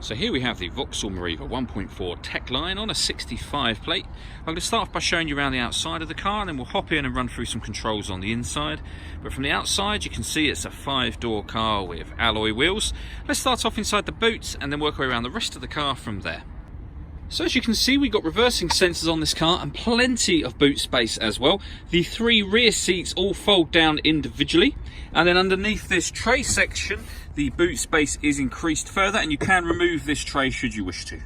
So here we have the Vauxhall Meriva 1.4 tech line on a 65 plate. I'm going to start off by showing you around the outside of the car, and then we'll hop in and run through some controls on the inside. But from the outside you can see it's a 5-door car with alloy wheels. Let's start off inside the boot and then work our way around the rest of the car from there. So as you can see, we've got reversing sensors on this car and plenty of boot space as well. The 3 rear seats all fold down individually, and then underneath this tray section the boot space is increased further, and you can remove this tray should you wish to.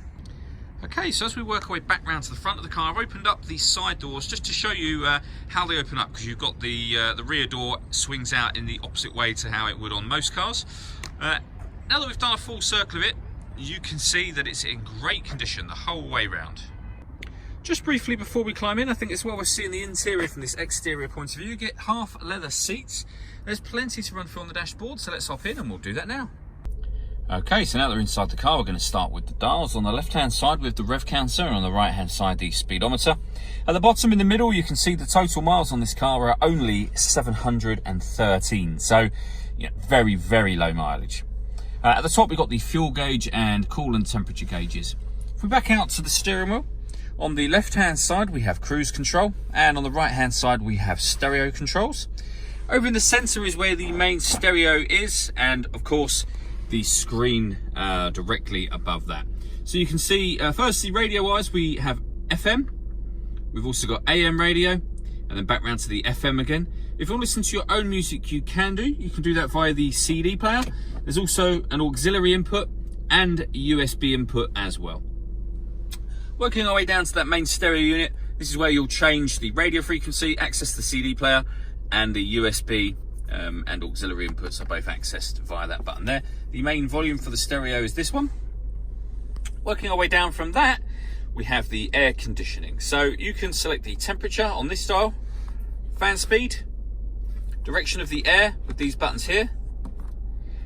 Okay, so as we work our way back round to the front of the car, I've opened up these side doors just to show you how they open up, because you've got the rear door swings out in the opposite way to how it would on most cars. Now that we've done a full circle of it, you can see that it's in great condition the whole way round. Just briefly before we climb in, I think it's well worth seeing the interior from this exterior point of view. You get half leather seats. There's plenty to run through on the dashboard, so let's hop in and we'll do that now. Okay, so now that we're inside the car, we're going to start with the dials. On the left hand side with the rev counter, and on the right hand side the speedometer. At the bottom in the middle you can see the total miles on this car are only 713, so very, very low mileage. At the top we've got the fuel gauge and coolant temperature gauges. If we back out to the steering wheel, on the left hand side we have cruise control, and on the right hand side we have stereo controls. Over in the centre is where the main stereo is, and of course the screen directly above that. So you can see, firstly radio wise we have FM, we've also got AM radio, and then back round to the FM again. If you want to listen to your own music, you can do that via the CD player. There's also an auxiliary input and USB input as well. Working our way down to that main stereo unit, this is where you'll change the radio frequency, access the CD player, and the USB and auxiliary inputs are both accessed via that button there. The main volume for the stereo is this one. Working our way down from that, we have the air conditioning. So you can select the temperature on this dial, fan speed, direction of the air with these buttons here.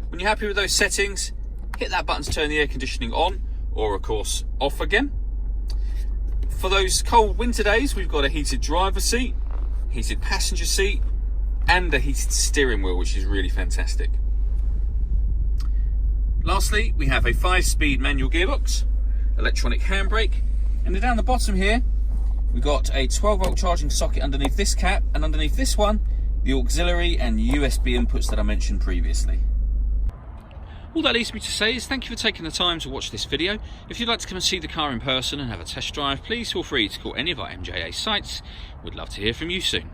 When you're happy with those settings, hit that button to turn the air conditioning on, or of course off again. For those cold winter days, we've got a heated driver seat, heated passenger seat, and a heated steering wheel, which is really fantastic. Lastly, we have a 5-speed manual gearbox, electronic handbrake, and then down the bottom here we've got a 12-volt charging socket underneath this cap, and underneath this one the auxiliary and USB inputs that I mentioned previously. All that leaves me to say is thank you for taking the time to watch this video. If you'd like to come and see the car in person and have a test drive, please feel free to call any of our MJA sites. We'd love to hear from you soon.